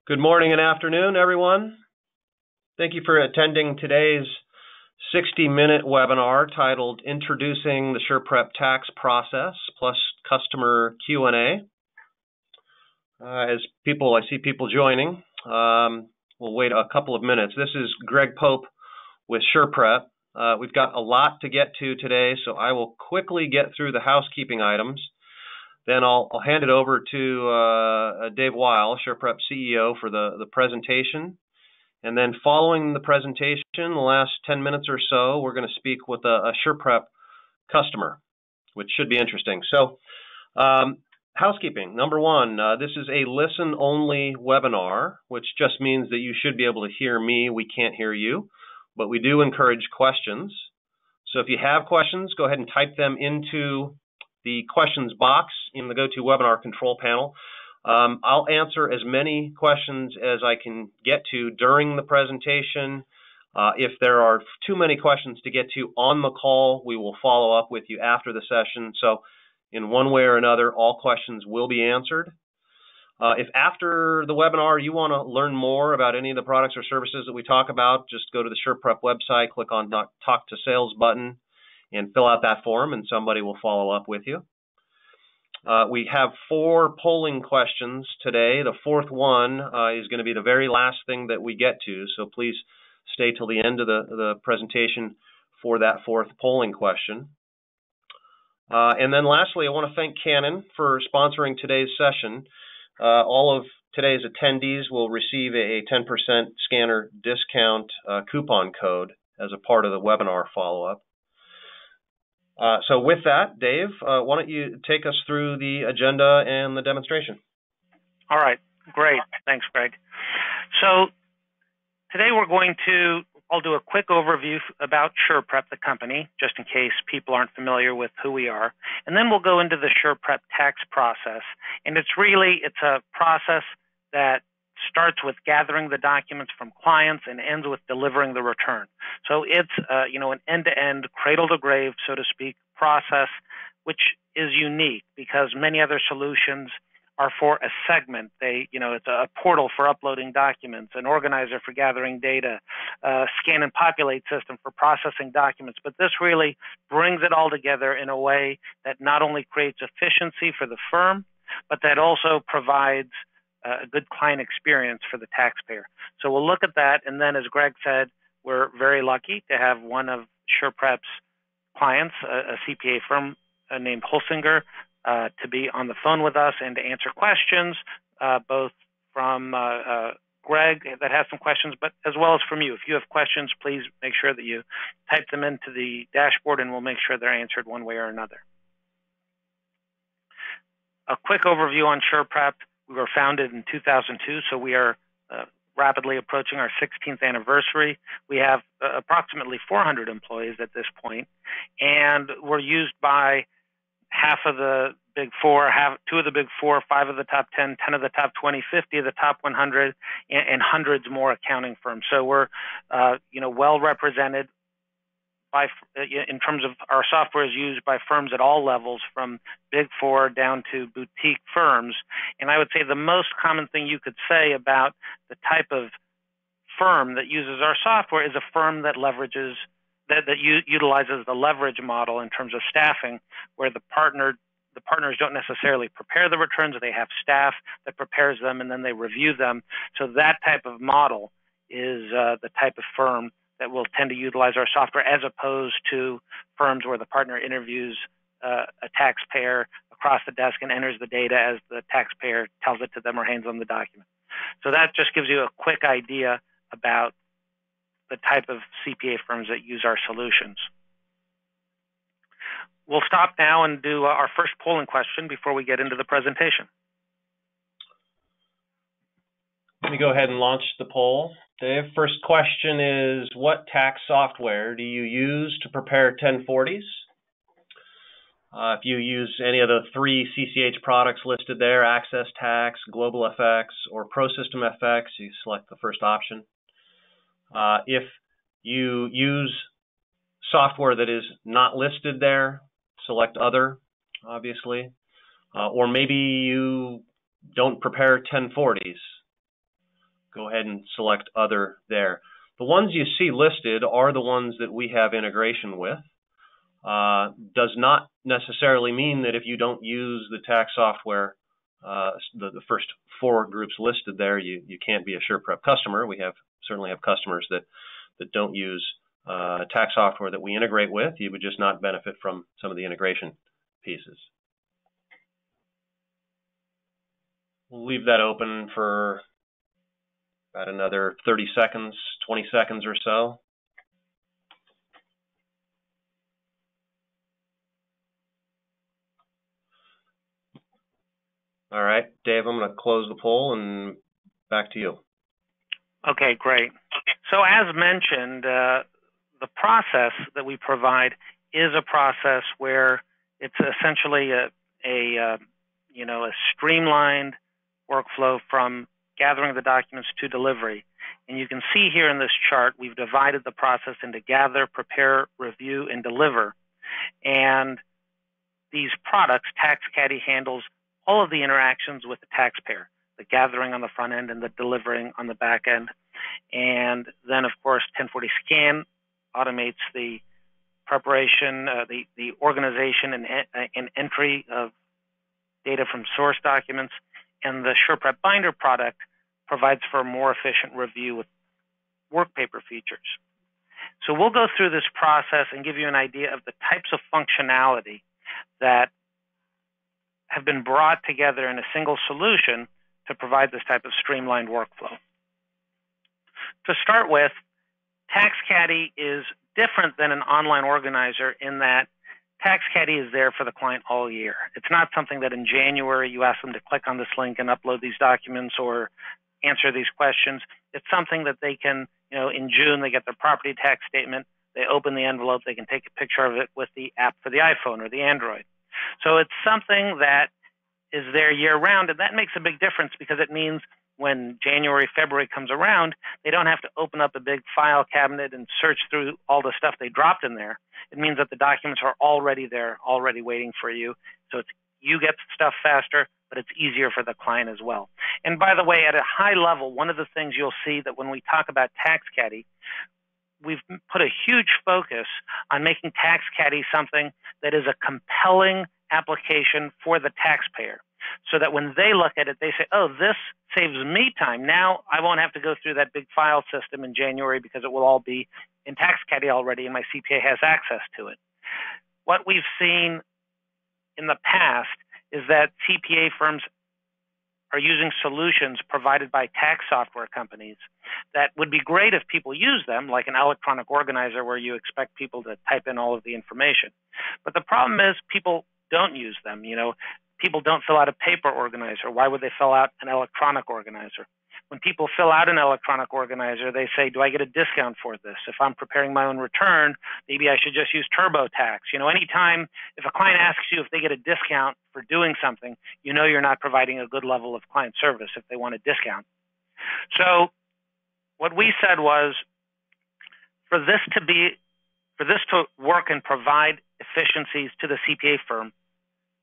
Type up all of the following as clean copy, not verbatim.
Good morning and afternoon, everyone. Thank you for attending today's 60-minute webinar titled Introducing the SurePrep Tax Process plus Customer Q&A. I see people joining. We'll wait a couple of minutes. This is Greg Pope with SurePrep. We've got a lot to get to today, so I will quickly get through the housekeeping items. Then I'll hand it over to Dave Weil, SurePrep CEO, for the presentation. And then following the presentation, the last 10 minutes or so, we're going to speak with a SurePrep customer, which should be interesting. So housekeeping, number one, this is a listen-only webinar, which just means that you should be able to hear me. We can't hear you, but we do encourage questions. So if you have questions, go ahead and type them into the questions box in the GoToWebinar control panel. I'll answer as many questions as I can get to during the presentation. If there are too many questions to get to on the call, we will follow up with you after the session. So in one way or another, all questions will be answered. If after the webinar you want to learn more about any of the products or services that we talk about, just go to the SurePrep website, click on the Talk to Sales button, and fill out that form, and somebody will follow up with you. We have 4 polling questions today. The fourth one is going to be the very last thing that we get to, so please stay till the end of the presentation for that 4th polling question. And then lastly, I want to thank Canon for sponsoring today's session. All of today's attendees will receive a 10% scanner discount coupon code as a part of the webinar follow-up. So with that, Dave, why don't you take us through the agenda and the demonstration? All right, great. Thanks, Greg. So today I'll do a quick overview about SurePrep, the company, just in case people aren't familiar with who we are. And then we'll go into the SurePrep tax process. And it's a process that starts with gathering the documents from clients and ends with delivering the return. So it's an end-to-end, cradle-to-grave, so to speak, process, which is unique because many other solutions are for a segment. It's a portal for uploading documents, an organizer for gathering data, a scan and populate system for processing documents. But this really brings it all together in a way that not only creates efficiency for the firm, but that also provides a good client experience for the taxpayer. So we'll look at that, and then as Greg said, we're very lucky to have one of SurePrep's clients, a CPA firm named Holsinger, to be on the phone with us and to answer questions, both from Greg that has some questions, but as well as from you. If you have questions, please make sure that you type them into the dashboard, and we'll make sure they're answered one way or another. A quick overview on SurePrep. We were founded in 2002, so we are rapidly approaching our 16th anniversary. We have approximately 400 employees at this point, and we're used by half of the Big Four, 2 of the Big Four, 5 of the top 10, 10 of the top 20, 50 of the top 100, and hundreds more accounting firms. So we're well represented in terms of our software is used by firms at all levels, from Big Four down to boutique firms. And I would say the most common thing you could say about the type of firm that uses our software is a firm that utilizes the leverage model in terms of staffing, where the partners don't necessarily prepare the returns. They have staff that prepares them, and then they review them. So that type of model is the type of firm that will tend to utilize our software, as opposed to firms where the partner interviews a taxpayer across the desk and enters the data as the taxpayer tells it to them or hands them the document. So that just gives you a quick idea about the type of CPA firms that use our solutions. We'll stop now and do our first polling question before we get into the presentation. Let me go ahead and launch the poll. Dave, first question is, what tax software do you use to prepare 1040s? If you use any of the 3 CCH products listed there, Access Tax, Global FX, or ProSystem FX, you select the first option. If you use software that is not listed there, select Other, obviously. Or maybe you don't prepare 1040s. go ahead and select Other there. The ones you see listed are the ones that we have integration with. Does not necessarily mean that if you don't use the tax software, the first 4 groups listed there, you can't be a SurePrep customer. We certainly have customers that don't use tax software that we integrate with. You would just not benefit from some of the integration pieces. We'll leave that open for about another 30 seconds, 20 seconds or so. All right, Dave, I'm going to close the poll and back to you. Okay, great. So as mentioned, the process that we provide is a process where it's essentially a streamlined workflow from gathering the documents to delivery. And you can see here in this chart, we've divided the process into gather, prepare, review, and deliver. And these products, TaxCaddy handles all of the interactions with the taxpayer, the gathering on the front end and the delivering on the back end. And then, of course, 1040 Scan automates the preparation, the organization and entry of data from source documents. And the SurePrep Binder product provides for a more efficient review with work paper features. So we'll go through this process and give you an idea of the types of functionality that have been brought together in a single solution to provide this type of streamlined workflow. To start with, TaxCaddy is different than an online organizer in that TaxCaddy is there for the client all year. It's not something that in January you ask them to click on this link and upload these documents or answer these questions. It's something that they can, in June they get their property tax statement, they open the envelope, they can take a picture of it with the app for the iPhone or the Android. So it's something that is there year round, and that makes a big difference because it means when January, February comes around, they don't have to open up a big file cabinet and search through all the stuff they dropped in there. It means that the documents are already there, already waiting for you. So you get stuff faster, but it's easier for the client as well. And by the way, at a high level, one of the things you'll see that when we talk about TaxCaddy, we've put a huge focus on making TaxCaddy something that is a compelling application for the taxpayer, so that when they look at it, they say, oh, this saves me time. Now I won't have to go through that big file system in January because it will all be in TaxCaddy already and my CPA has access to it. What we've seen in the past is that CPA firms are using solutions provided by tax software companies that would be great if people use them, like an electronic organizer where you expect people to type in all of the information. But the problem is people don't use them. People don't fill out a paper organizer. Why would they fill out an electronic organizer? When people fill out an electronic organizer, they say, do I get a discount for this? If I'm preparing my own return, maybe I should just use TurboTax. Anytime if a client asks you if they get a discount for doing something, you're not providing a good level of client service if they want a discount. So what we said was, for this to work and provide efficiencies to the CPA firm,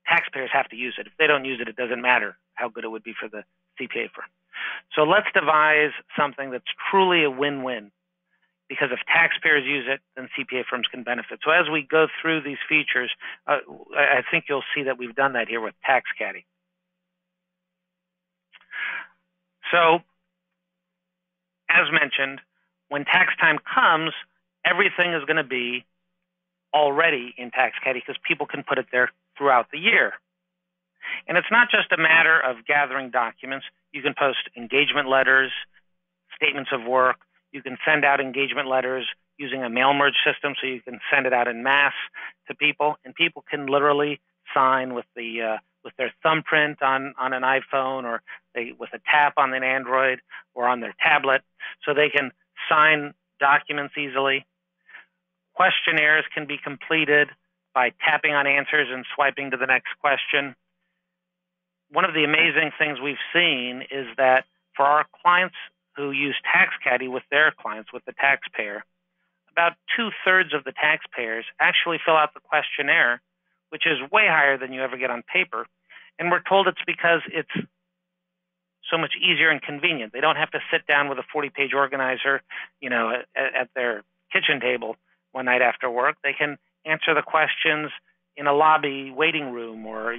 taxpayers have to use it. If they don't use it, it doesn't matter how good it would be for the CPA firm. So let's devise something that's truly a win-win, because if taxpayers use it, then CPA firms can benefit. So as we go through these features, I think you'll see that we've done that here with TaxCaddy. So as mentioned, when tax time comes, everything is going to be already in TaxCaddy because people can put it there throughout the year. And it's not just a matter of gathering documents. You can post engagement letters, statements of work. You can send out engagement letters using a mail merge system, so you can send it out in mass to people, and people can literally sign with their thumbprint on an iPhone, or with a tap on an Android or on their tablet, so they can sign documents easily. Questionnaires can be completed by tapping on answers and swiping to the next question. One of the amazing things we've seen is that for our clients who use TaxCaddy with their clients, with the taxpayer, about 2/3 of the taxpayers actually fill out the questionnaire, which is way higher than you ever get on paper. And we're told it's because it's so much easier and convenient. They don't have to sit down with a 40-page organizer, at their kitchen table one night after work. They can answer the questions in a lobby waiting room or,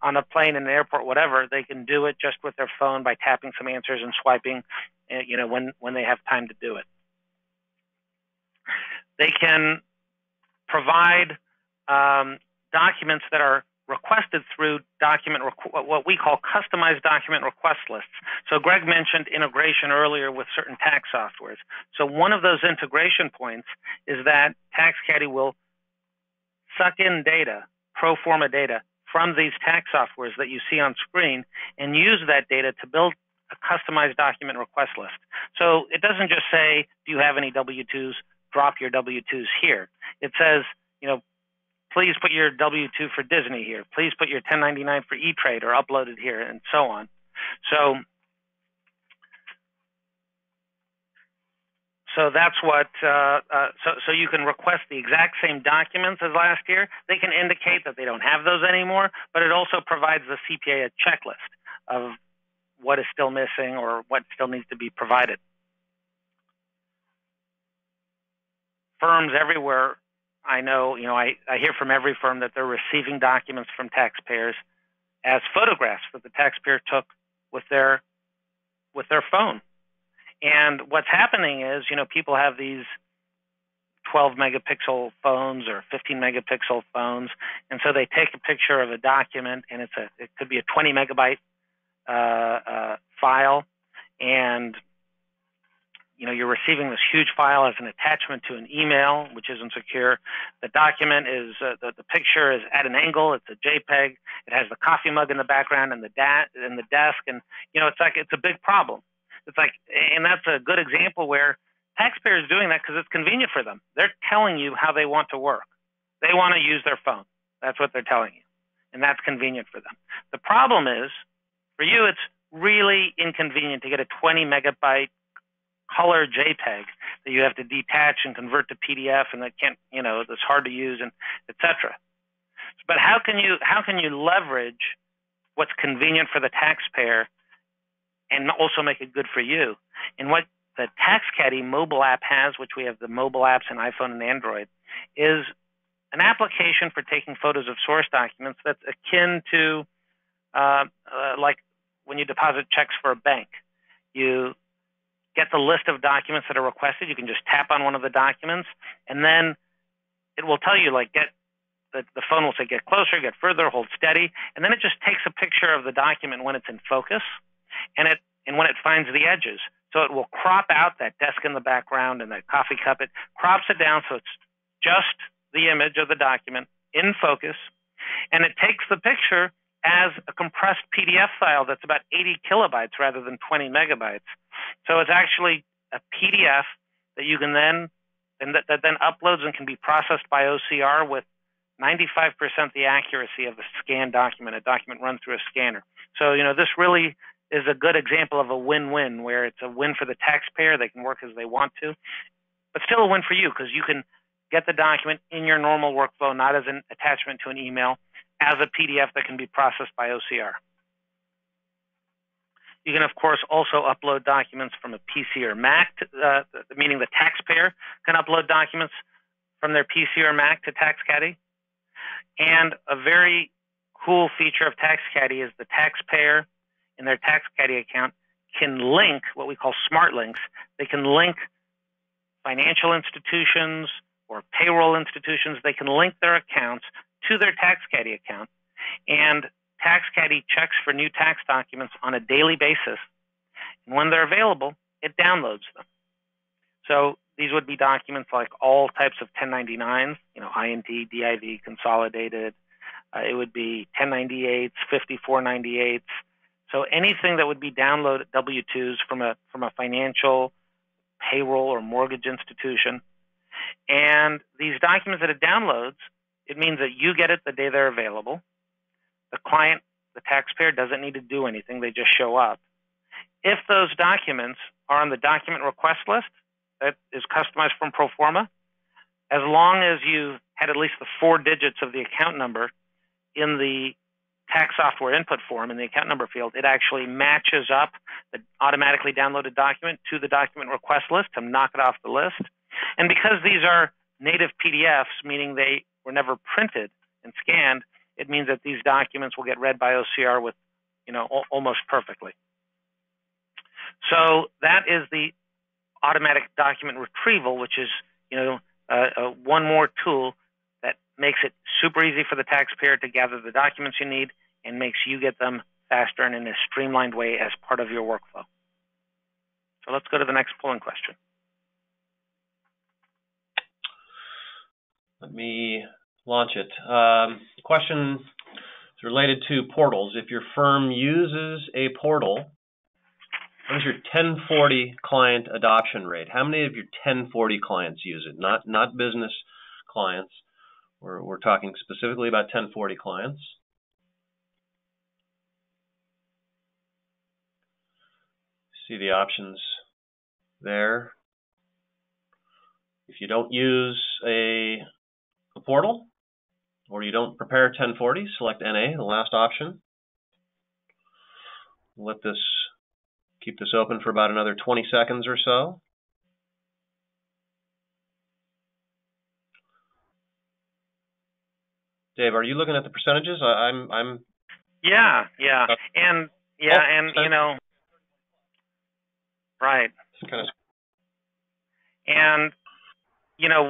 on a plane in an airport, whatever. They can do it just with their phone by tapping some answers and swiping, when they have time to do it. They can provide documents that are requested through what we call customized document request lists. So Greg mentioned integration earlier with certain tax softwares. So one of those integration points is that TaxCaddy will suck in data, pro forma data, from these tax softwares that you see on screen and use that data to build a customized document request list. So it doesn't just say, do you have any W-2s? Drop your W-2s here. It says, please put your W-2 for Disney here. Please put your 1099 for E-Trade or upload it here, and so on. So that's what, so you can request the exact same documents as last year. They can indicate that they don't have those anymore, but it also provides the CPA a checklist of what is still missing or what still needs to be provided. Firms everywhere, I know, I hear from every firm that they're receiving documents from taxpayers as photographs that the taxpayer took with their phone. And what's happening is, people have these 12 megapixel phones or 15 megapixel phones, and so they take a picture of a document, and it could be a 20 megabyte file, and you're receiving this huge file as an attachment to an email, which isn't secure. The document is, the picture is at an angle. It's a JPEG. It has the coffee mug in the background and the desk. And, it's a big problem. And that's a good example where taxpayers are doing that because it's convenient for them. They're telling you how they want to work. They want to use their phone. That's what they're telling you. And that's convenient for them. The problem is, for you, it's really inconvenient to get a 20 megabyte color JPEG that you have to detach and convert to PDF, and that that's hard to use, and et cetera. But how can you leverage what's convenient for the taxpayer and also make it good for you? And what the TaxCaddy mobile app has, which we have the mobile apps in iPhone and Android, is an application for taking photos of source documents that's akin to like when you deposit checks for a bank. You get the list of documents that are requested. You can just tap on one of the documents, and then it will tell you, the phone will say, get closer, get further, hold steady, and then it just takes a picture of the document when it's in focus, and when it finds the edges. So it will crop out that desk in the background and that coffee cup. It crops it down so it's just the image of the document in focus, and it takes the picture as a compressed PDF file that's about 80 kilobytes rather than 20 megabytes. So it's actually a PDF that you can then uploads and can be processed by OCR with 95% the accuracy of a scanned document. A document run through a scanner. So this really is a good example of a win-win, where it's a win for the taxpayer. They can work as they want to, but still a win for you because you can get the document in your normal workflow, not as an attachment to an email, as a PDF that can be processed by OCR. You can, of course, also upload documents from a PC or Mac, meaning the taxpayer can upload documents from their PC or Mac to TaxCaddy. And a very cool feature of TaxCaddy is the taxpayer in their TaxCaddy account can link what we call smart links. They can link financial institutions or payroll institutions. They can link their accounts to their TaxCaddy account, and TaxCaddy checks for new tax documents on a daily basis, and when they're available, it downloads them. So these would be documents like all types of 1099s, INT, DIV, consolidated. It would be 1098s, 5498s. So anything that would be downloaded W-2s from a financial, payroll, or mortgage institution. And these documents that it downloads, it means that you get it the day they're available. The client, the taxpayer, doesn't need to do anything. They just show up. If those documents are on the document request list that is customized from pro forma, as long as you had at least the 4 digits of the account number in the tax software input form in the account number field, it actually matches up the automatically downloaded document to the document request list to knock it off the list. And because these are native PDFs, meaning they were never printed and scanned, it means that these documents will get read by OCR with, almost perfectly. So that is the automatic document retrieval, which is, one more tool that makes it super easy for the taxpayer to gather the documents you need and makes you get them faster and in a streamlined way as part of your workflow. So let's go to the next polling question. Let me launch it. Question is related to portals. If your firm uses a portal, what is your 1040 client adoption rate? How many of your 1040 clients use it? Not business clients. We're talking specifically about 1040 clients. See the options there. If you don't use a portal, or you don't prepare 1040, select NA, the last option. Keep this open for about another 20 seconds or so. Dave, are you looking at the percentages? I'm. Yeah, and right. Kind of. And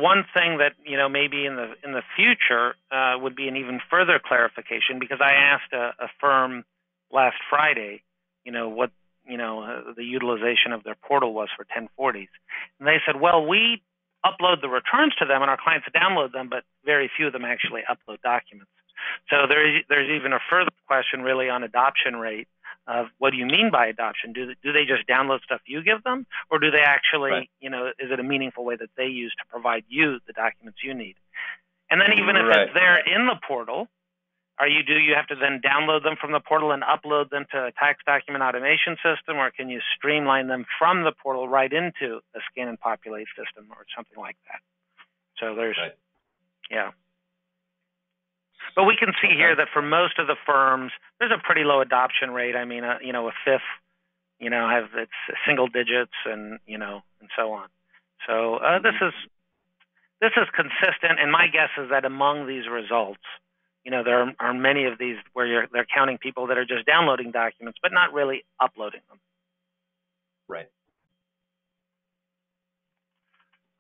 one thing that maybe in the future would be an even further clarification, because I asked a firm last Friday, what the utilization of their portal was for 1040s, and they said, well, we upload the returns to them and our clients download them, but very few of them actually upload documents. So there's even a further question really on adoption rate of what do you mean by adoption? Do they just download stuff you give them, or do they actually, right. Is it a meaningful way that they use to provide you the documents you need? And then even if right. it's there in the portal, do you have to then download them from the portal and upload them to a tax document automation system, or can you streamline them from the portal right into a scan and populate system or something like that? So there's, right. Yeah. But we can see here that for most of the firms, there's a pretty low adoption rate. I mean, a fifth, it's single digits, and and so on. So this is consistent, and my guess is that among these results, there are many of these where they're counting people that are just downloading documents but not really uploading them. Right.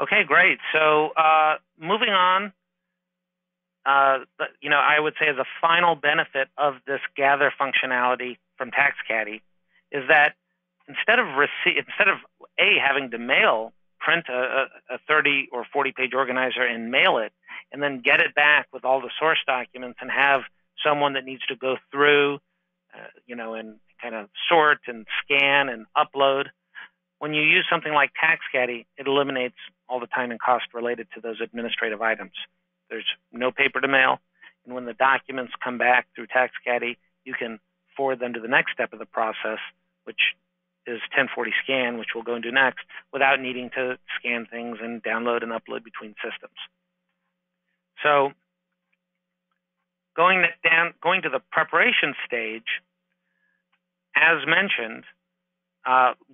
Okay, great. So moving on. I would say as a final benefit of this gather functionality from TaxCaddy is that instead of having to print a 30 or 40 page organizer and mail it, and then get it back with all the source documents and have someone that needs to go through, and kind of sort and scan and upload. When you use something like TaxCaddy, it eliminates all the time and cost related to those administrative items. There's no paper to mail, and when the documents come back through TaxCaddy, you can forward them to the next step of the process, which is 1040 scan, which we'll go into next, without needing to scan things and download and upload between systems. So going to the preparation stage, as mentioned,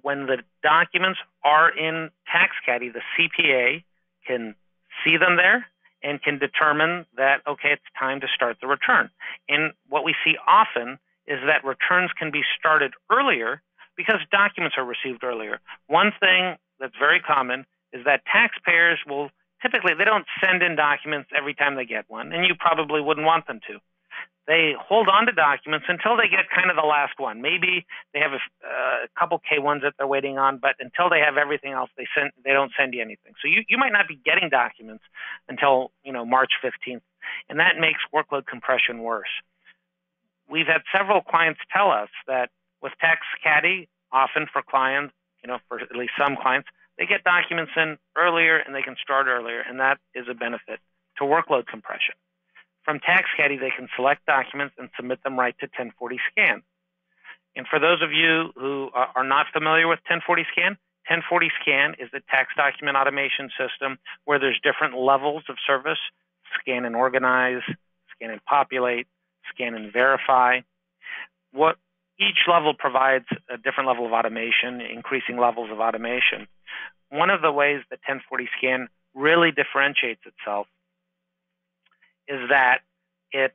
when the documents are in TaxCaddy, the CPA can see them there and can determine that, okay, it's time to start the return. And what we see often is that returns can be started earlier because documents are received earlier. One thing that's very common is that taxpayers will typically, they don't send in documents every time they get one, and you probably wouldn't want them to. They hold on to documents until they get kind of the last one. Maybe they have a couple K1s that they're waiting on, but until they have everything else, they don't send you anything. So you might not be getting documents until March 15th, and that makes workload compression worse. We've had several clients tell us that with TaxCaddy, often for clients, for at least some clients, they get documents in earlier and they can start earlier, and that is a benefit to workload compression. From TaxCaddy, they can select documents and submit them right to 1040 scan. And for those of you who are not familiar with 1040 scan, 1040 scan is the tax document automation system where there's different levels of service: scan and organize, scan and populate, scan and verify. What each level provides a different level of automation, increasing levels of automation. One of the ways that 1040 scan really differentiates itself is that it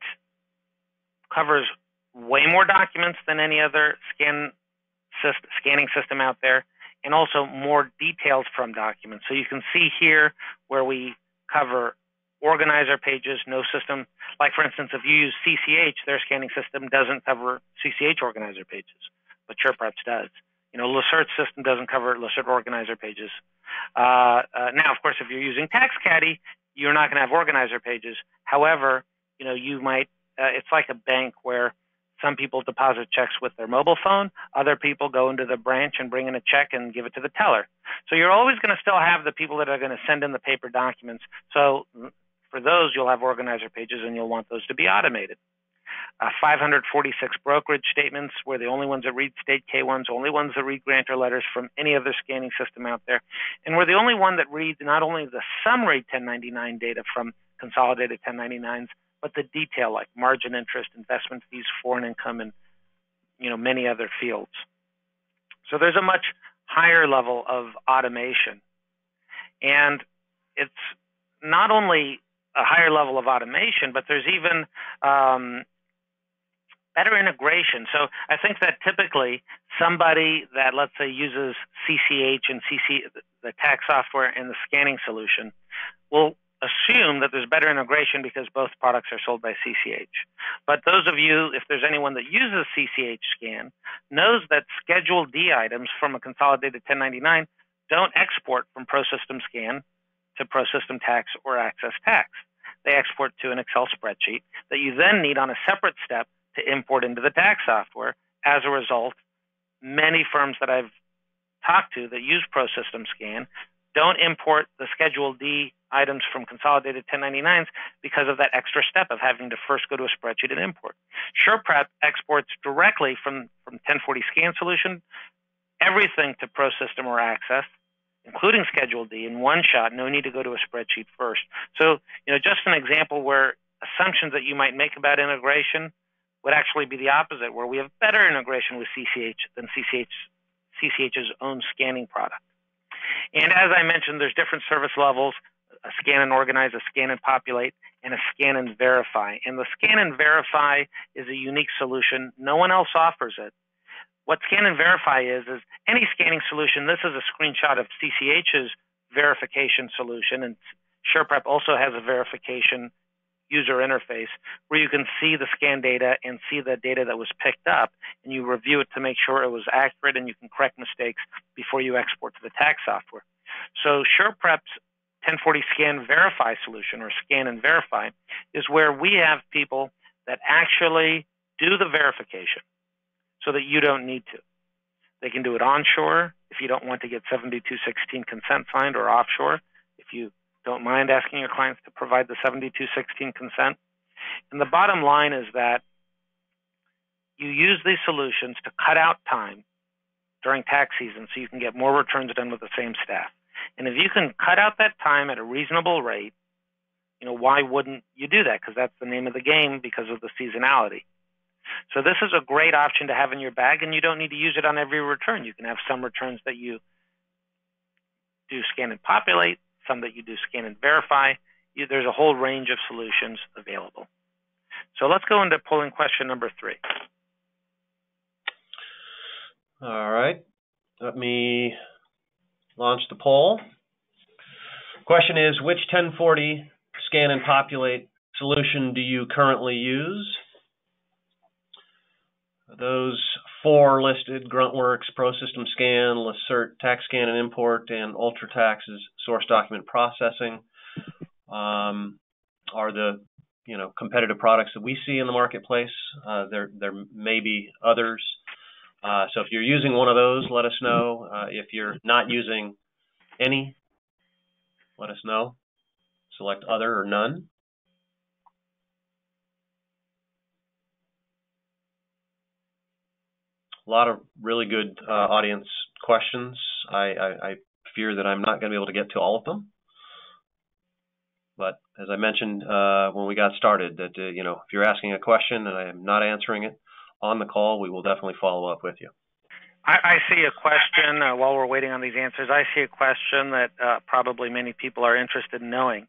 covers way more documents than any other scanning system out there, and also more details from documents. So you can see here where we cover organizer pages. No system, like for instance, if you use CCH, their scanning system doesn't cover CCH organizer pages, but SurePrep's does. LaCert's system doesn't cover LaCert organizer pages. Now, of course, if you're using TaxCaddy, you're not going to have organizer pages. However, you might, it's like a bank where some people deposit checks with their mobile phone. Other people go into the branch and bring in a check and give it to the teller. So you're always going to still have the people that are going to send in the paper documents. So for those, you'll have organizer pages, and you'll want those to be automated. 546 brokerage statements. We're the only ones that read state K-1s, only ones that read grantor letters from any other scanning system out there. And we're the only one that reads not only the summary 1099 data from consolidated 1099s, but the detail like margin interest, investment fees, foreign income, and many other fields. So there's a much higher level of automation. And it's not only a higher level of automation, but there's even better integration. So I think that typically somebody that, let's say, uses CCH and the tax software and the scanning solution will assume that there's better integration because both products are sold by CCH. But those of you, if there's anyone that uses CCH scan, knows that Schedule D items from a consolidated 1099 don't export from ProSystem Scan to ProSystem Tax or Access Tax. They export to an Excel spreadsheet that you then need on a separate step to import into the tax software. As a result, many firms that I've talked to that use ProSystem Scan don't import the Schedule D items from consolidated 1099s because of that extra step of having to first go to a spreadsheet and import. SurePrep exports directly from 1040 Scan solution everything to ProSystem or Access, including Schedule D, in one shot. No need to go to a spreadsheet first. So, just an example where assumptions that you might make about integration would actually be the opposite, where we have better integration with CCH than CCH's own scanning product. And as I mentioned, there's different service levels: a scan and organize, a scan and populate, and a scan and verify. And the scan and verify is a unique solution. No one else offers it. What scan and verify is any scanning solution. This is a screenshot of CCH's verification solution, and SurePrep also has a verification user interface where you can see the scan data and see the data that was picked up, and you review it to make sure it was accurate, and you can correct mistakes before you export to the tax software. So SurePrep's 1040 Scan Verify solution, or Scan and Verify, is where we have people that actually do the verification so that you don't need to. They can do it onshore if you don't want to get 7216 consent signed, or offshore if you don't mind asking your clients to provide the 7216 consent. And the bottom line is that you use these solutions to cut out time during tax season so you can get more returns done with the same staff. And if you can cut out that time at a reasonable rate, why wouldn't you do that? Because that's the name of the game because of the seasonality. So this is a great option to have in your bag, and you don't need to use it on every return. You can have some returns that you do scan and populate, some that you do scan and verify. There's a whole range of solutions available. So let's go into polling question number 3. All right. Let me launch the poll. Question is, which 1040 scan and populate solution do you currently use? Those 4 listed, Gruntworks, ProSystem Scan, LaCert, Tax Scan and Import, and UltraTax's Source Document Processing, are the competitive products that we see in the marketplace. There may be others. So if you're using one of those, let us know. If you're not using any, let us know. Select other or none. A lot of really good audience questions. I fear that I'm not going to be able to get to all of them. But as I mentioned when we got started, that if you're asking a question and I am not answering it on the call, we will definitely follow up with you. I see a question while we're waiting on these answers. I see a question that probably many people are interested in knowing.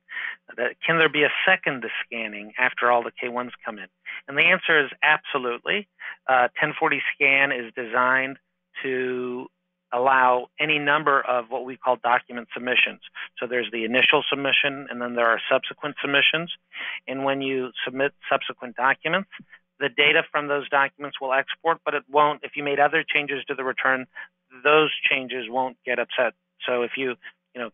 That can there be a second scanning after all the K-1s come in? And the answer is absolutely. 1040 scan is designed to allow any number of what we call document submissions. So there's the initial submission, and then there are subsequent submissions. And when you submit subsequent documents, the data from those documents will export, but it won't, if you made other changes to the return, those changes won't get upset. So if you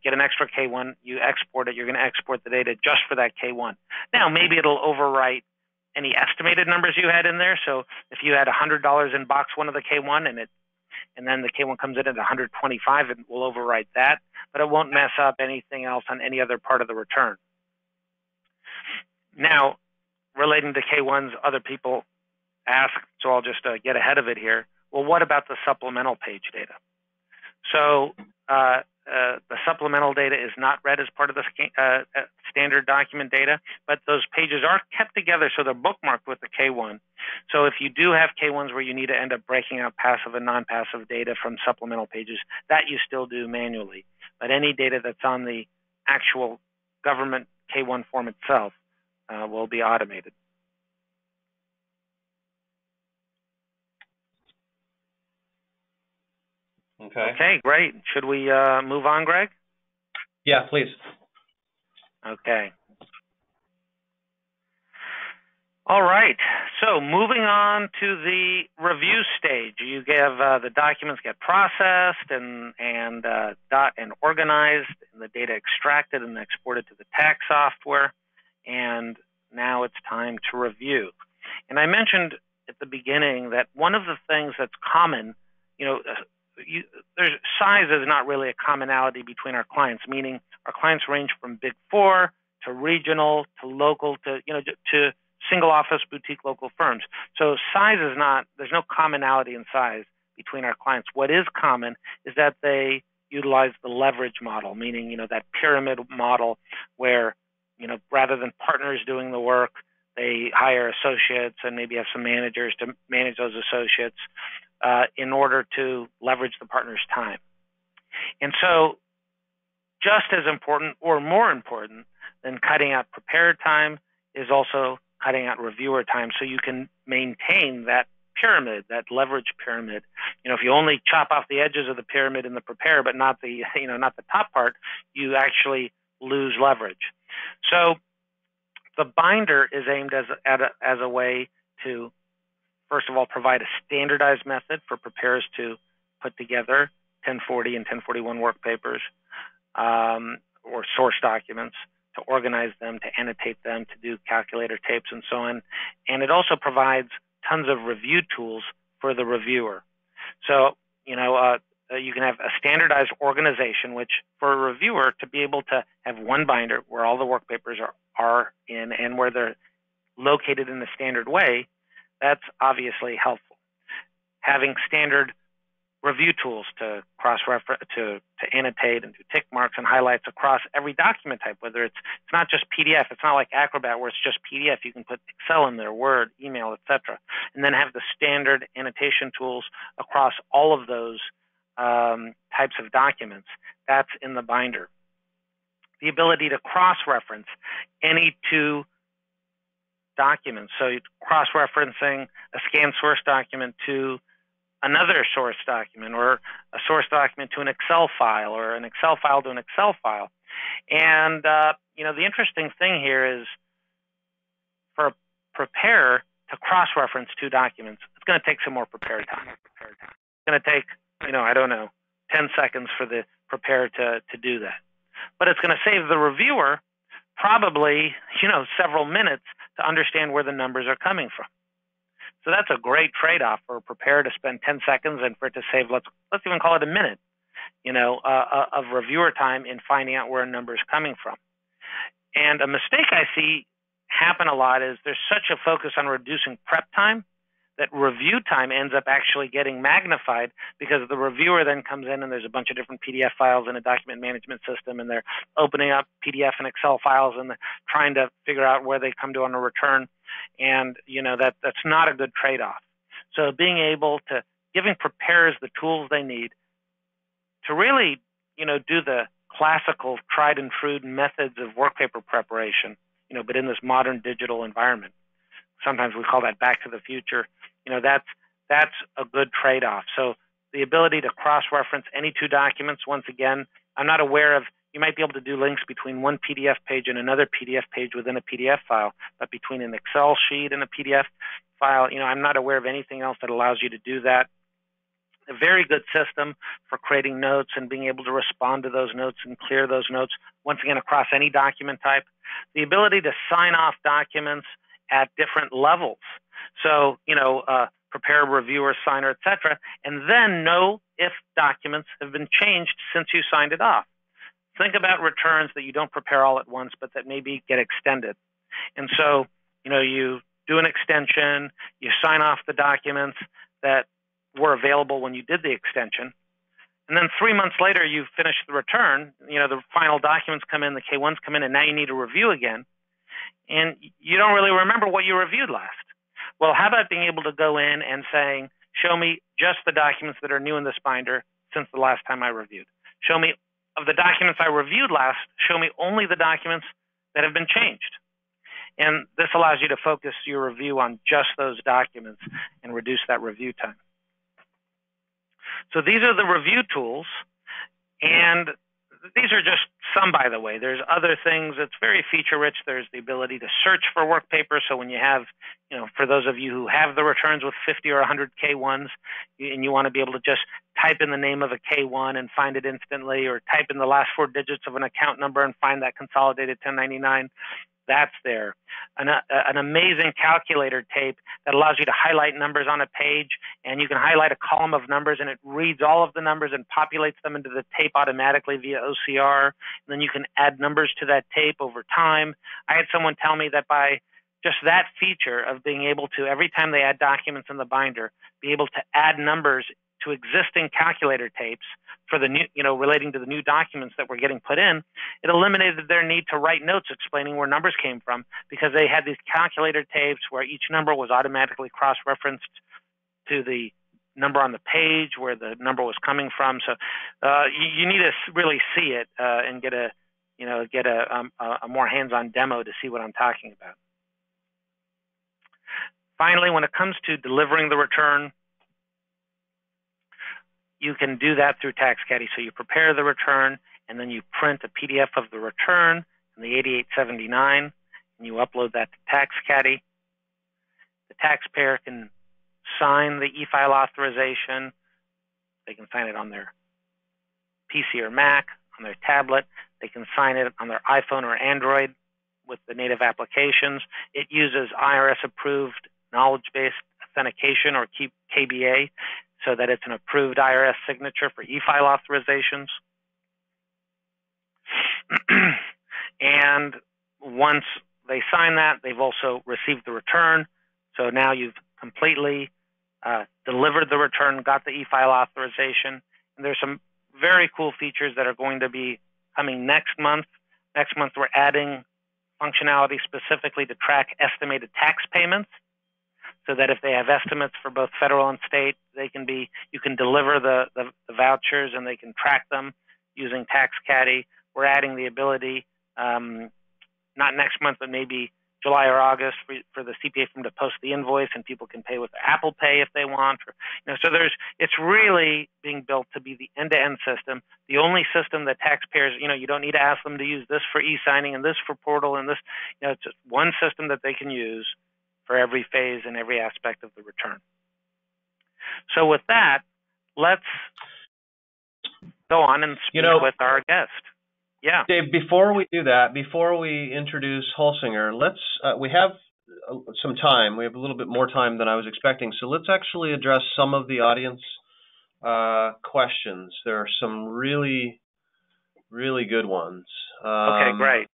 get an extra K1, you export it, you're going to export the data just for that K1. Now, maybe it'll overwrite any estimated numbers you had in there. So if you had $100 in box one of the K1 and then the K1 comes in at 125, it will overwrite that, but it won't mess up anything else on any other part of the return. Now, relating to K1s, other people ask, so I'll just get ahead of it here. Well, what about the supplemental page data? So the supplemental data is not read as part of the standard document data, but those pages are kept together, so they're bookmarked with the K1. So if you do have K1s where you need to end up breaking out passive and non-passive data from supplemental pages, that you still do manually. But any data that's on the actual government K1 form itself will be automated. Okay, great. Should we move on, Greg? Yeah, please. Okay. All right. So moving on to the review stage, you give the documents get processed and organized, and the data extracted and exported to the tax software, and now it's time to review. And I mentioned at the beginning that one of the things that's common, size is not really a commonality between our clients, meaning our clients range from Big Four to regional to local to single office boutique local firms. So size is not, there's no commonality in size between our clients. What is common is that they utilize the leverage model, meaning, that pyramid model where, rather than partners doing the work, they hire associates and maybe have some managers to manage those associates in order to leverage the partner's time. And so just as important or more important than cutting out prepared time is also cutting out reviewer time, so you can maintain that pyramid, that leverage pyramid. If you only chop off the edges of the pyramid in the prepare, but not the top part, you actually lose leverage. So the binder is aimed as a way to, first of all, provide a standardized method for preparers to put together 1040 and 1041 work papers or source documents, to organize them, to annotate them, to do calculator tapes and so on. And it also provides tons of review tools for the reviewer. So, you can have a standardized organization, which for a reviewer to be able to have one binder where all the work papers are in and where they're located in a standard way, that's obviously helpful. Having standard review tools to cross-reference, to annotate and do tick marks and highlights across every document type, whether it's not just PDF, it's not like Acrobat where it's just PDF, you can put Excel in there, Word, email, etc. And then have the standard annotation tools across all of those types of documents. That's in the binder. The ability to cross-reference any two documents, so cross-referencing a scanned source document to another source document, or a source document to an Excel file, or an Excel file to an Excel file. And, the interesting thing here is for a preparer to cross-reference two documents, it's going to take some more prepare time. It's going to take, 10 seconds for the preparer to do that. But it's going to save the reviewer probably, several minutes to understand where the numbers are coming from. So that's a great trade-off for a preparer to spend 10 seconds and for it to save, let's even call it a minute, of reviewer time in finding out where a number is coming from. And a mistake I see happen a lot is there's such a focus on reducing prep time that review time ends up actually getting magnified because the reviewer then comes in and there's a bunch of different PDF files in a document management system, and they're opening up PDF and Excel files and trying to figure out where they come to on a return. And that's not a good trade-off. So being able to, giving preparers the tools they need to really, do the classical tried and true methods of work paper preparation, but in this modern digital environment. Sometimes we call that back to the future. That's a good trade-off. So the ability to cross-reference any two documents, once again, I'm not aware of, you might be able to do links between one PDF page and another PDF page within a PDF file, but between an Excel sheet and a PDF file, I'm not aware of anything else that allows you to do that. A very good system for creating notes and being able to respond to those notes and clear those notes, once again, across any document type. The ability to sign off documents at different levels. So, prepare, reviewer, signer, etc., and then know if documents have been changed since you signed it off. Think about returns that you don't prepare all at once, but that maybe get extended. And so, you do an extension, you sign off the documents that were available when you did the extension, and then 3 months later, you finish the return, the final documents come in, the K1s come in, and now you need a review again, and you don't really remember what you reviewed last. Well, how about being able to go in and saying, show me just the documents that are new in this binder since the last time I reviewed. Show me, of the documents I reviewed last, show me only the documents that have been changed. And this allows you to focus your review on just those documents and reduce that review time. So these are the review tools, and these are just some, by the way. There's other things. It's very feature-rich. There's the ability to search for work paper. So when you have, for those of you who have the returns with 50 or 100 K1s, and you want to be able to just type in the name of a K1 and find it instantly, or type in the last 4 digits of an account number and find that consolidated 1099, that's there. An amazing calculator tape that allows you to highlight numbers on a page, and you can highlight a column of numbers and it reads all of the numbers and populates them into the tape automatically via OCR. And then you can add numbers to that tape over time. I had someone tell me that by just that feature of being able to, every time they add documents in the binder, be able to add numbers to existing calculator tapes for the new, relating to the new documents that were getting put in, it eliminated their need to write notes explaining where numbers came from, because they had these calculator tapes where each number was automatically cross-referenced to the number on the page where the number was coming from. So you need to really see it and get a more hands-on demo to see what I'm talking about. Finally, when it comes to delivering the return, you can do that through TaxCaddy. So you prepare the return, and then you print a PDF of the return and the 8879, and you upload that to TaxCaddy. The taxpayer can sign the e-file authorization. They can sign it on their PC or Mac, on their tablet. They can sign it on their iPhone or Android with the native applications. It uses IRS-approved knowledge-based authentication, or KBA, so that it's an approved IRS signature for e-file authorizations. And once they sign that, they've also received the return. So now you've completely delivered the return, got the e-file authorization. And there's some very cool features that are going to be coming next month. Next month, we're adding functionality specifically to track estimated tax payments, so that if they have estimates for both federal and state, you can deliver the vouchers and they can track them using TaxCaddy. We're adding the ability, not next month, but maybe July or August, for the CPA firm to post the invoice, and people can pay with Apple Pay if they want. So it's really being built to be the end-to-end system, the only system that taxpayers, you don't need to ask them to use this for e-signing and this for portal and this. It's just one system that they can use for every phase and every aspect of the return. So with that, let's go on and speak with our guest. Yeah. Dave, before we do that, before we introduce Holsinger, we have some time. We have a little bit more time than I was expecting. So let's actually address some of the audience questions. There are some really, really good ones. Okay, great.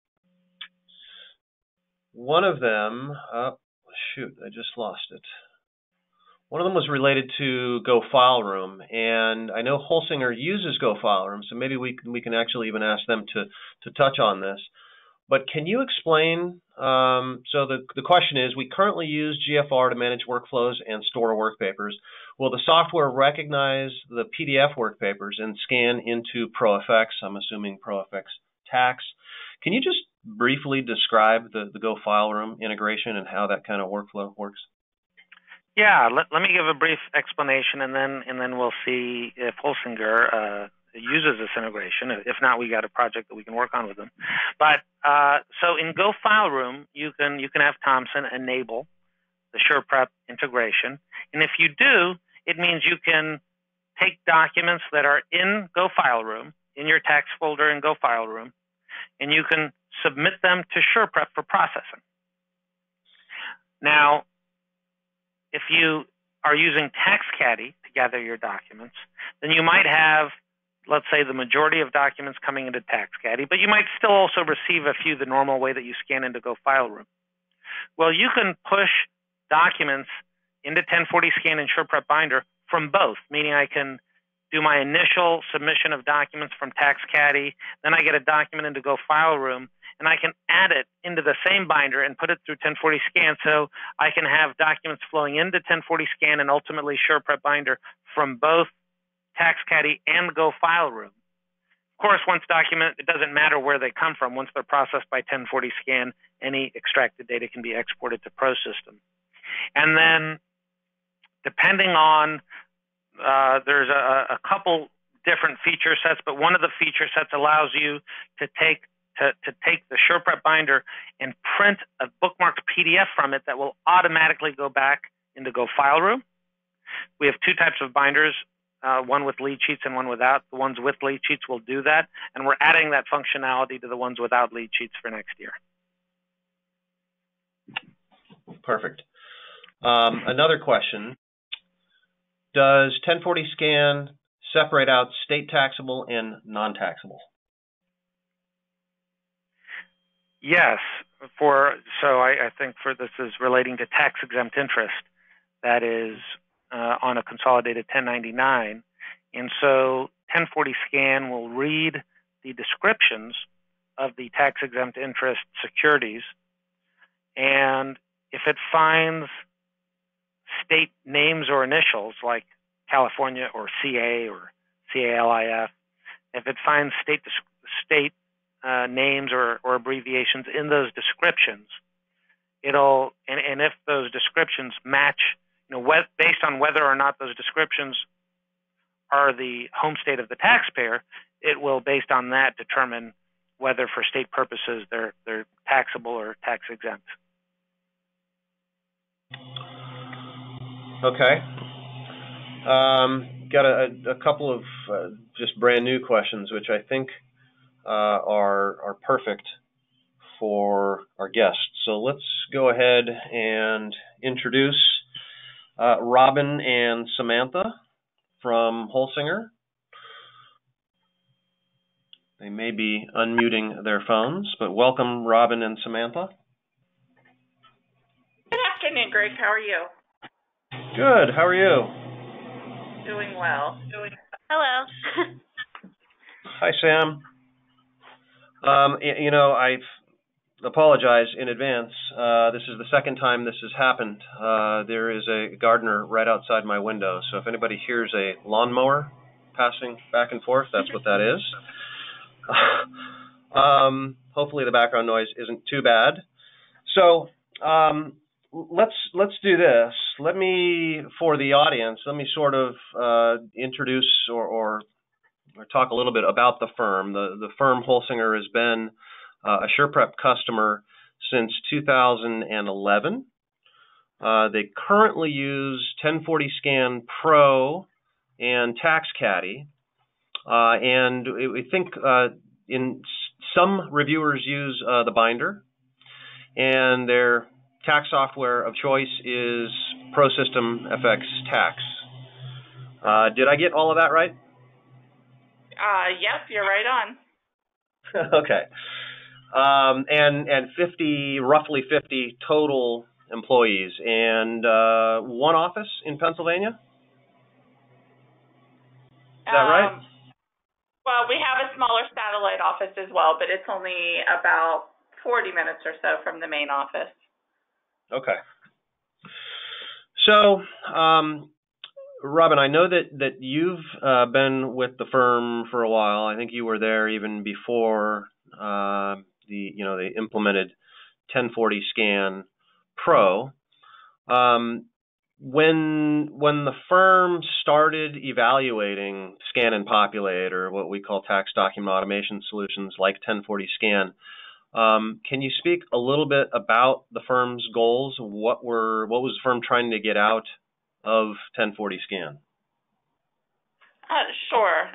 One of them, shoot, I just lost it. One of them was related to Go File Room, and I know Holsinger uses Go File Room, so maybe we can actually even ask them to touch on this. But can you explain, so the question is, we currently use GFR to manage workflows and store work papers. Will the software recognize the PDF work papers and scan into ProFX, I'm assuming ProFX Tax? Can you just briefly describe the Go File Room integration and how that kind of workflow works? Yeah, let me give a brief explanation, and then we'll see if Holsinger uses this integration. If not, we got a project that we can work on with them. But so in Go File Room, you can have Thomson enable the SurePrep integration, and if you do, it means you can take documents that are in Go File Room, in your tax folder in Go File Room, and you can submit them to SurePrep for processing. Now, if you are using TaxCaddy to gather your documents, then you might have, let's say, the majority of documents coming into TaxCaddy, but you might still also receive a few the normal way that you scan into Go File Room. Well, you can push documents into 1040 Scan and SurePrep Binder from both, meaning I can do my initial submission of documents from TaxCaddy, then I get a document into Go File Room, and I can add it into the same binder and put it through 1040 Scan, so I can have documents flowing into 1040 Scan and ultimately SurePrep Binder from both TaxCaddy and Go File Room. Of course, once it doesn't matter where they come from. Once they're processed by 1040 Scan, any extracted data can be exported to ProSystem. And then, depending on, there's a couple different feature sets, but one of the feature sets allows you to take the SurePrep binder and print a bookmarked PDF from it that will automatically go back into Go File Room. We have two types of binders, one with lead sheets and one without. The ones with lead sheets will do that, and we're adding that functionality to the ones without lead sheets for next year. Perfect. Another question. Does 1040 Scan separate out state taxable and non-taxable? Yes. I think this is relating to tax-exempt interest. That is on a consolidated 1099. And so 1040 Scan will read the descriptions of the tax-exempt interest securities, and if it finds state names or initials like California or CA or CALIF, if it finds state names or abbreviations in those descriptions, and if those descriptions match, based on whether or not those descriptions are the home state of the taxpayer, it will, based on that, determine whether for state purposes they're taxable or tax exempt. Okay. Got a couple of just brand new questions, which I think are perfect for our guests. So let's go ahead and introduce Robin and Samantha from Holsinger. They may be unmuting their phones, but welcome, Robin and Samantha. Good afternoon, Greg. How are you? Good. How are you? Doing well. Hello. Hi, Sam. I apologize in advance. This is the second time this has happened. There is a gardener right outside my window, so if anybody hears a lawnmower passing back and forth, that's what that is. Hopefully the background noise isn't too bad. So let's do this. For the audience, let me sort of introduce or talk a little bit about the firm. The firm Holsinger has been a SurePrep customer since 2011. They currently use 1040 Scan Pro and TaxCaddy, and we think in some reviewers use the binder, and their tax software of choice is ProSystem FX Tax. Did I get all of that right? Yep, you're right on. Okay. And roughly 50 total employees and one office in Pennsylvania. Is that right? Well, we have a smaller satellite office as well, but it's only about 40 minutes or so from the main office. Okay. So, Robin, I know that you've been with the firm for a while. I think you were there even before they implemented 1040 Scan Pro. When the firm started evaluating Scan and Populate, or what we call tax document automation solutions like 1040 Scan, can you speak a little bit about the firm's goals? What was the firm trying to get out of 1040 Scan? Sure.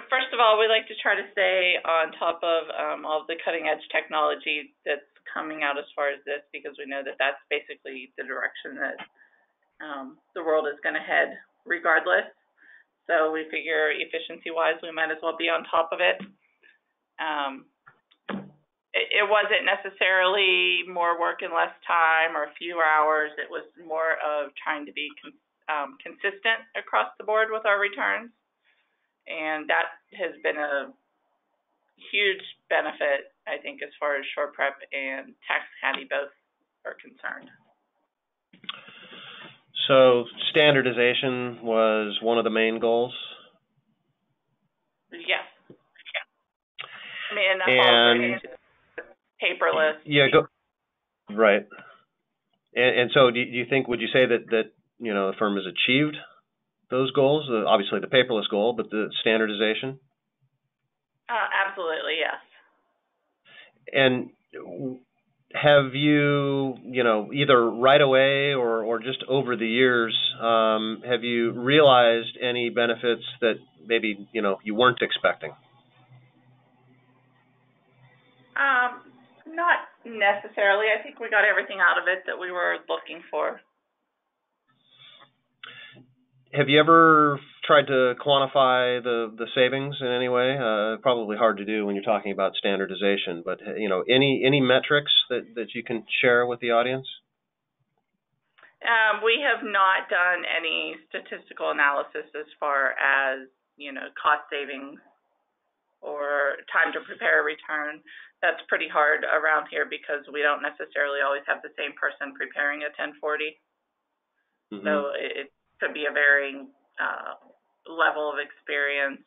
First of all, we like to try to stay on top of all of the cutting-edge technology that's coming out as far as this, because we know that that's basically the direction that the world is going to head regardless. So we figure efficiency-wise, we might as well be on top of it. It wasn't necessarily more work in less time or fewer hours. It was more of trying to be consistent across the board with our returns. And that has been a huge benefit, I think, as far as SurePrep and Tax Caddy both are concerned. So standardization was one of the main goals? Yes. I mean, that falls right into paperless. Yeah, right. And so do you think, would you say that the firm has achieved those goals? Obviously the paperless goal, but the standardization? Absolutely, yes. And have you, either right away or just over the years, have you realized any benefits that maybe, you weren't expecting? Not necessarily. I think we got everything out of it that we were looking for. Have you ever tried to quantify the savings in any way? Probably hard to do when you're talking about standardization, but any metrics that you can share with the audience? We have not done any statistical analysis as far as cost savings or time to prepare a return. That's pretty hard around here because we don't necessarily always have the same person preparing a 1040. Mm-hmm. So it could be a varying level of experience.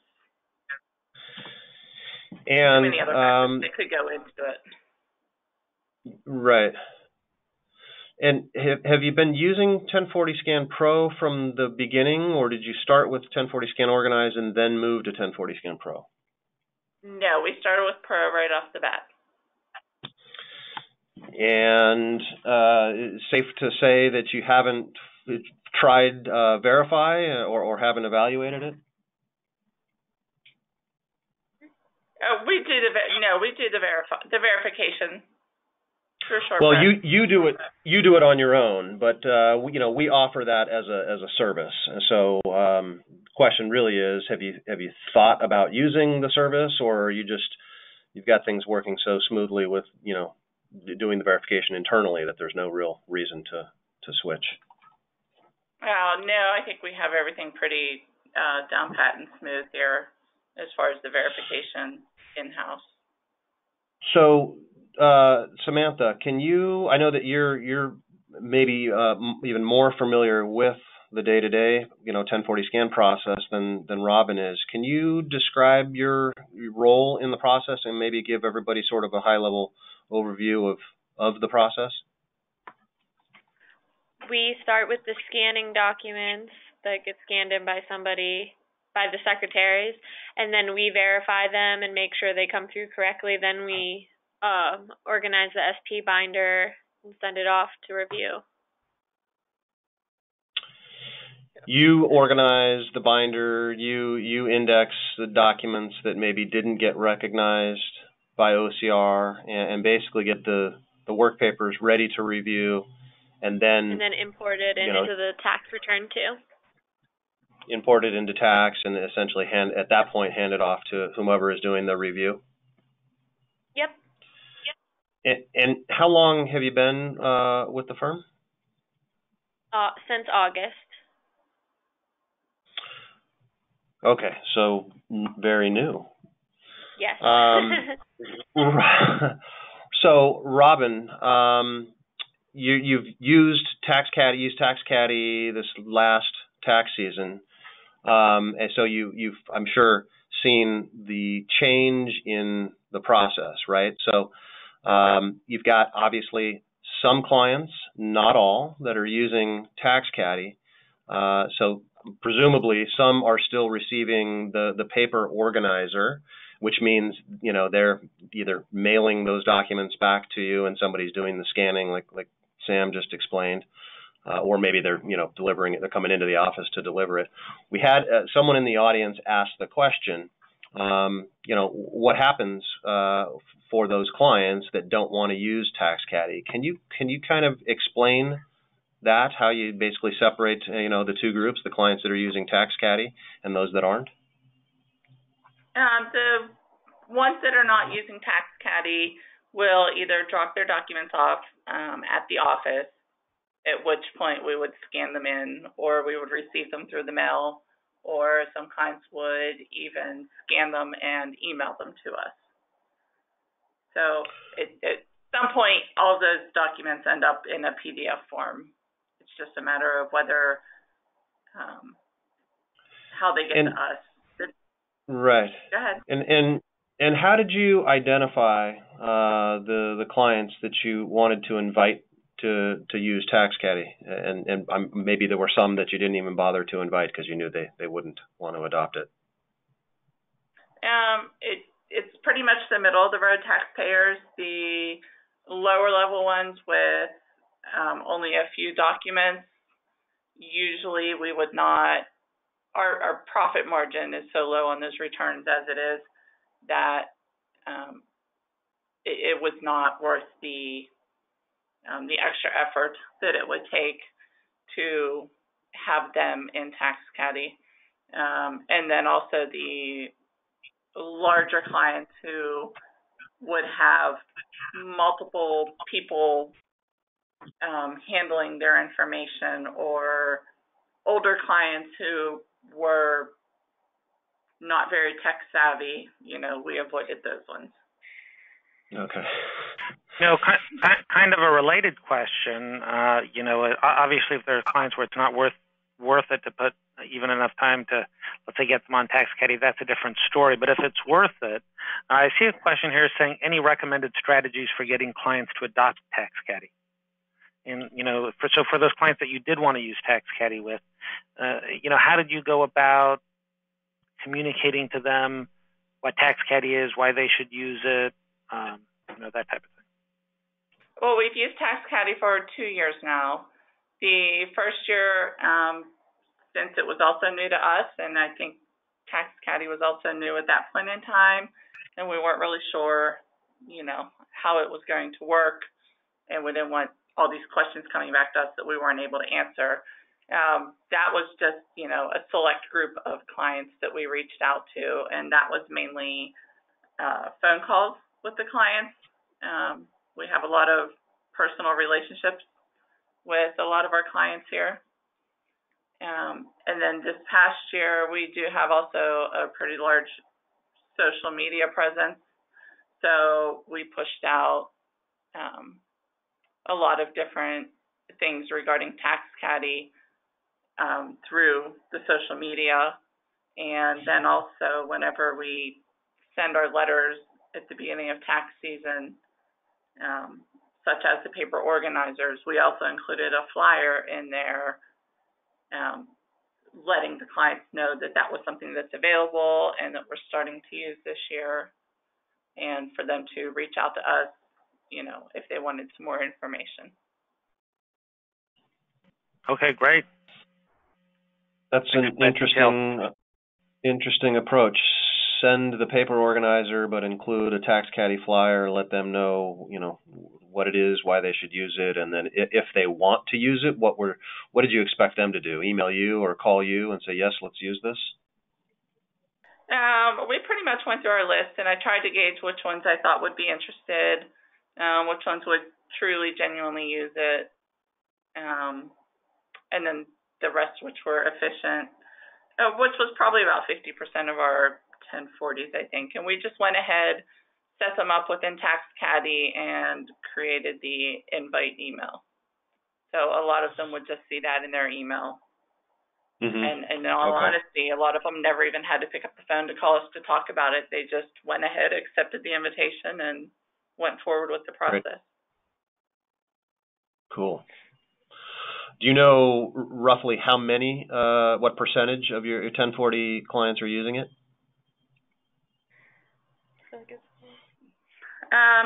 And many other factors that could go into it. Right. And have you been using 1040 Scan Pro from the beginning, or did you start with 1040 Scan Organize and then move to 1040 Scan Pro? No, we started with Pro right off the bat. And safe to say that you haven't tried Verify or haven't evaluated it? We do the verification. Sure. Well, you do it on your own, but we offer that as a service. So question really is, have you thought about using the service, or are you've got things working so smoothly with doing the verification internally that there's no real reason to switch? No, I think we have everything pretty down pat and smooth here as far as the verification in-house. So, Samantha, I know that you're maybe even more familiar with the day-to-day, 1040 Scan process than Robin is. Can you describe your role in the process and maybe give everybody sort of a high-level overview of the process? We start with the scanning documents that get scanned in by the secretaries, and then we verify them and make sure they come through correctly. Then we organize the SP binder and send it off to review. You organize the binder, you index the documents that maybe didn't get recognized by OCR, and basically get the work papers ready to review, and then import it into the tax return too. Import it into tax, and essentially hand it off to whomever is doing the review. Yep. And how long have you been with the firm? Since August. Okay, so very new. Yes. So, Robin, you've used TaxCaddy this last tax season, and so you've, I'm sure, seen the change in the process, right? So, you've got obviously some clients, not all, that are using TaxCaddy. So presumably some are still receiving the paper organizer, which means, they're either mailing those documents back to you and somebody's doing the scanning like Sam just explained, or maybe they're, delivering it, they're coming into the office to deliver it. We had someone in the audience ask the question, what happens for those clients that don't want to use TaxCaddy? Can you kind of explain that, how you basically separate, the two groups, the clients that are using TaxCaddy and those that aren't? The ones that are not using TaxCaddy will either drop their documents off at the office, at which point we would scan them in, or we would receive them through the mail, or some clients would even scan them and email them to us. So at some point, all of those documents end up in a PDF form. It's just a matter of whether how they get to us. Right. Go ahead. And how did you identify the clients that you wanted to invite to use TaxCaddy? And maybe there were some that you didn't even bother to invite because you knew they wouldn't want to adopt it. It's pretty much the middle of the road taxpayers. The lower level ones with only a few documents, usually we would not. Our profit margin is so low on those returns as it is that it was not worth the extra effort that it would take to have them in TaxCaddy. And then also the larger clients who would have multiple people handling their information, or older clients who were not very tech savvy, we avoided those ones. Okay. Kind of a related question. Obviously, if there are clients where it's not worth it to put even enough time to, let's say, get them on TaxCaddy, that's a different story. But if it's worth it, I see a question here saying, any recommended strategies for getting clients to adopt TaxCaddy? And, for those clients that you did want to use TaxCaddy with, how did you go about communicating to them what TaxCaddy is, why they should use it, that type of thing? Well, we've used TaxCaddy for 2 years now. The first year, since it was also new to us, and I think TaxCaddy was also new at that point in time, and we weren't really sure, how it was going to work, and we didn't want all these questions coming back to us that we weren't able to answer. That was just, a select group of clients that we reached out to, and that was mainly phone calls with the clients. We have a lot of personal relationships with a lot of our clients here. And then this past year, we do have also a pretty large social media presence. So we pushed out a lot of different things regarding TaxCaddy through the social media. And then also whenever we send our letters at the beginning of tax season, such as the paper organizers, we also included a flyer in there letting the clients know that that was something that's available and that we're starting to use this year, and for them to reach out to us, if they wanted some more information. Okay, great. That's an interesting approach. Send the paper organizer, but include a TaxCaddy flyer. Let them know, what it is, why they should use it, and then if they want to use it, what did you expect them to do? Email you or call you and say, yes, let's use this? We pretty much went through our list, and I tried to gauge which ones I thought would be interested. which ones would truly, genuinely use it, and then the rest which were efficient, which was probably about 50% of our 1040s, I think. And we just went ahead, set them up within TaxCaddy, and created the invite email. So a lot of them would just see that in their email. And in all honesty, a lot of them never even had to pick up the phone to call us to talk about it. They just went ahead, accepted the invitation, and went forward with the process. Great. Cool. Do you know roughly how many, what percentage of your 1040 clients are using it?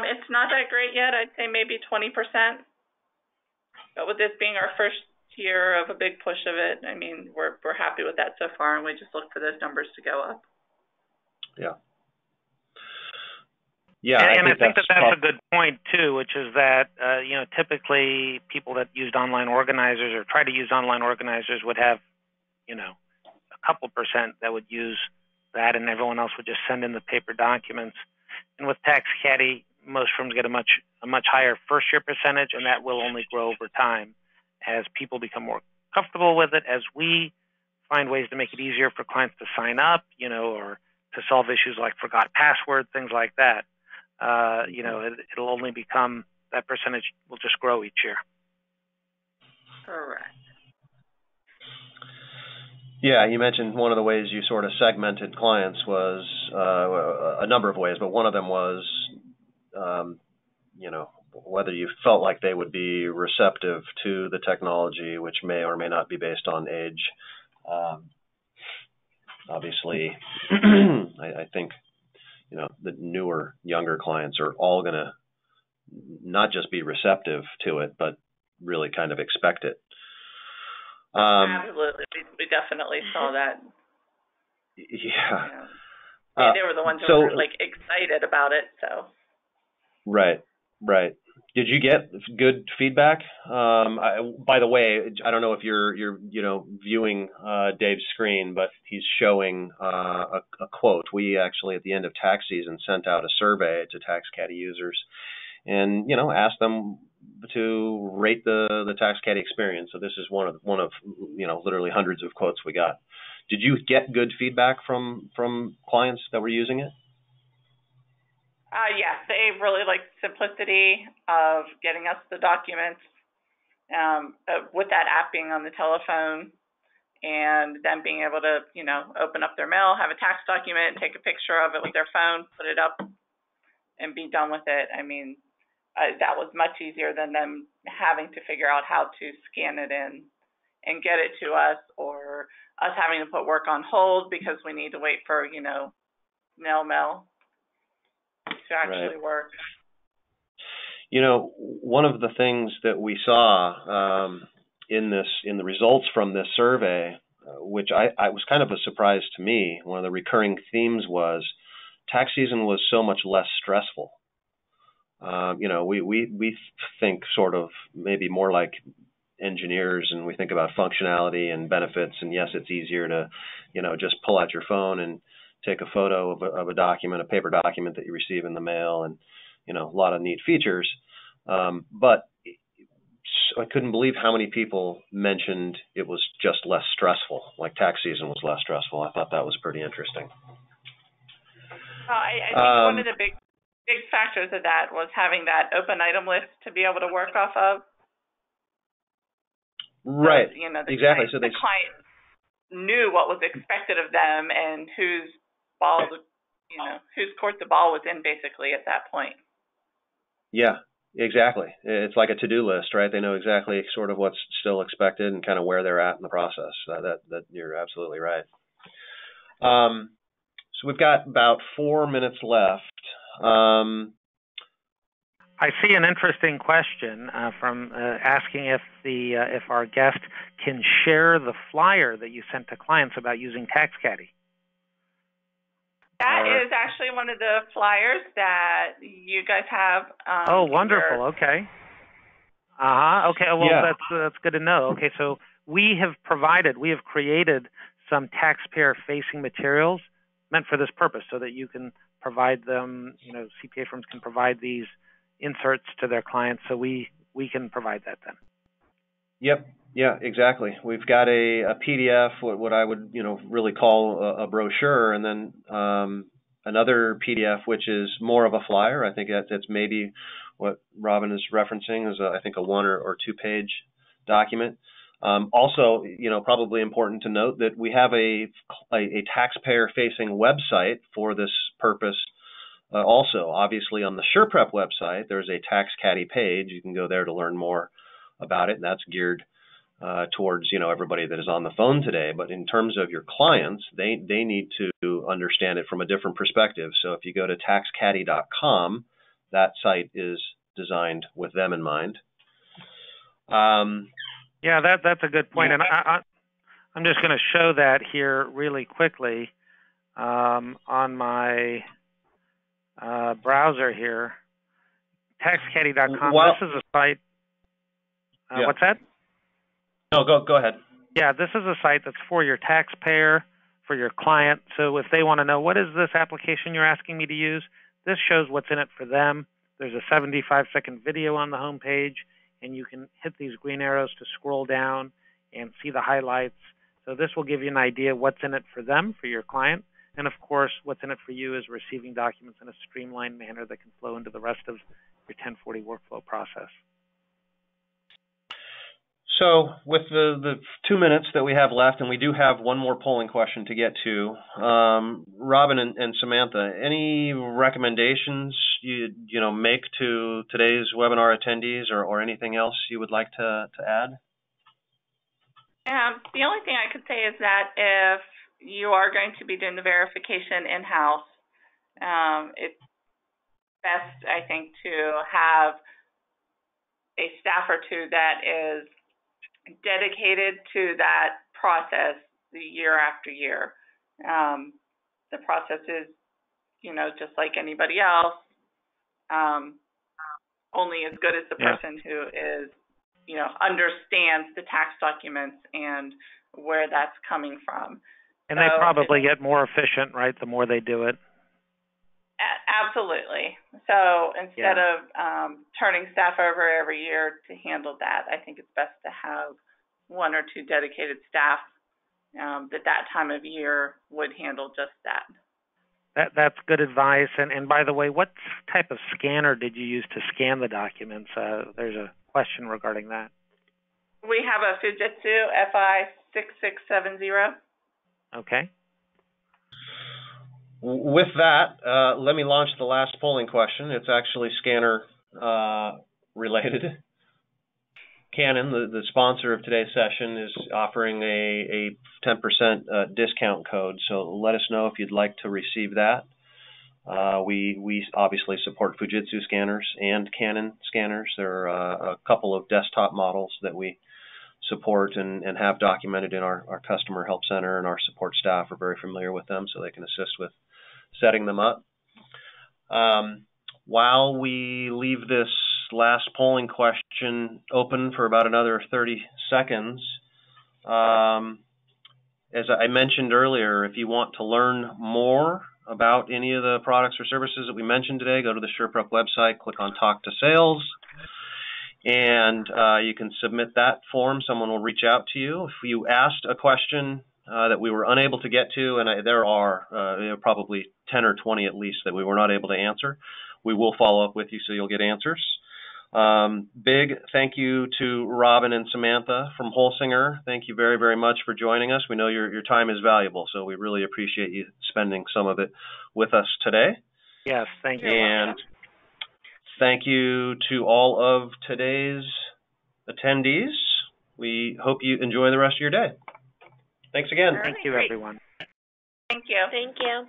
It's not that great yet. I'd say maybe 20%. But with this being our first year of a big push of it, I mean, we're happy with that so far, and we just look for those numbers to go up. Yeah. Yeah, and I think that's a good point too, which is that typically people that used online organizers or try to use online organizers would have, a couple percent that would use that, and everyone else would just send in the paper documents. And with TaxCaddy, most firms get a much higher first year percentage, and that will only grow over time as people become more comfortable with it, as we find ways to make it easier for clients to sign up, or to solve issues like forgot password, things like that. It'll only become, that percentage will just grow each year. Correct. Yeah, you mentioned one of the ways you sort of segmented clients was a number of ways, but one of them was, whether you felt like they would be receptive to the technology, which may or may not be based on age. Obviously, I think, the newer, younger clients are all going to not just be receptive to it, but really kind of expect it. Absolutely. We definitely saw that. Yeah. They were the ones who were excited about it. So. Right. Did you get good feedback? By the way, I don't know if you're viewing Dave's screen, but he's showing a quote. We actually, at the end of tax season, sent out a survey to TaxCaddy users, and asked them to rate the TaxCaddy experience. So this is one of literally hundreds of quotes we got. Did you get good feedback from clients that were using it? Yes, they really liked the simplicity of getting us the documents with that app being on the telephone, and them being able to, open up their mail, have a tax document, take a picture of it with their phone, put it up, and be done with it. I mean, that was much easier than them having to figure out how to scan it in and get it to us, or us having to put work on hold because we need to wait for, snail mail to actually work. One of the things that we saw in the results from this survey, which I was kind of a surprise to me, one of the recurring themes was tax season was so much less stressful. We think sort of maybe more like engineers, and we think about functionality and benefits. And yes, it's easier to, just pull out your phone and take a photo of a document, a paper document that you receive in the mail, and a lot of neat features. But I couldn't believe how many people mentioned it was just less stressful, like tax season was less stressful. I thought that was pretty interesting. I think one of the big factors of that was having that open item list to be able to work off of. Right. So, exactly. The client knew what was expected of them and whose court the ball was in, basically, at that point. Yeah, exactly. It's like a to-do list, right? They know exactly sort of what's still expected and kind of where they're at in the process. That you're absolutely right. So we've got about 4 minutes left. I see an interesting question from asking if our guest can share the flyer that you sent to clients about using TaxCaddy. That is actually one of the flyers that you guys have. Oh, wonderful. Okay. Okay. Well, yeah. That's good to know. Okay, so we have created some taxpayer-facing materials meant for this purpose, so that you can provide them. CPA firms can provide these inserts to their clients, so we can provide that then. Yep. Yeah, exactly. We've got a PDF, what I would really call a brochure, and then another PDF which is more of a flyer. I think that's maybe what Robin is referencing is I think a 1 or 2 page document. Also, probably important to note that we have a taxpayer-facing website for this purpose. Also, obviously, on the SurePrep website, there's a Tax Caddy page. You can go there to learn more about it, and that's geared towards everybody that is on the phone today. But in terms of your clients, they need to understand it from a different perspective. So if you go to taxcaddy.com, that site is designed with them in mind. Yeah, that's a good point, and I'm just going to show that here really quickly on my browser here. Taxcaddy.com. This is a site. What's that? No, go ahead. Yeah, this is a site that's for your taxpayer, for your client. So if they want to know, what is this application you're asking me to use, this shows what's in it for them. There's a 75-second video on the home page, and you can hit these green arrows to scroll down and see the highlights. So this will give you an idea what's in it for them, for your client. And of course, what's in it for you is receiving documents in a streamlined manner that can flow into the rest of your 1040 workflow process. So with the 2 minutes that we have left, and we do have one more polling question to get to, Robin and Samantha, any recommendations you make to today's webinar attendees, or anything else you would like to add? The only thing I could say is that if you are going to be doing the verification in-house, it's best, I think, to have a staff or two that is dedicated to that process year after year. The process is, just like anybody else, only as good as the person who is, understands the tax documents and where that's coming from. And they probably get more efficient, right, the more they do it. Absolutely. So instead of turning staff over every year to handle that, I think it's best to have 1 or 2 dedicated staff that time of year would handle just that. That's good advice. And by the way, what type of scanner did you use to scan the documents? There's a question regarding that. We have a Fujitsu FI6670. Okay. With that, let me launch the last polling question. It's actually scanner related. Canon, the sponsor of today's session, is offering a 10% discount code. So let us know if you'd like to receive that. We obviously support Fujitsu scanners and Canon scanners. There are a couple of desktop models that we support and have documented in our customer help center, and our support staff are very familiar with them, so they can assist with setting them up. While we leave this last polling question open for about another 30 seconds, as I mentioned earlier, if you want to learn more about any of the products or services that we mentioned today, go to the SurePrep website, click on Talk to Sales, and you can submit that form. Someone will reach out to you. If you asked a question that we were unable to get to, and there are probably 10 or 20 at least that we were not able to answer, we will follow up with you so you'll get answers. Big thank you to Robin and Samantha from Holsinger. Thank you very, very much for joining us. We know your time is valuable, so we really appreciate you spending some of it with us today. Yes, thank you. And thank you to all of today's attendees. We hope you enjoy the rest of your day. Thanks again. Thank you, everyone. Thank you. Thank you.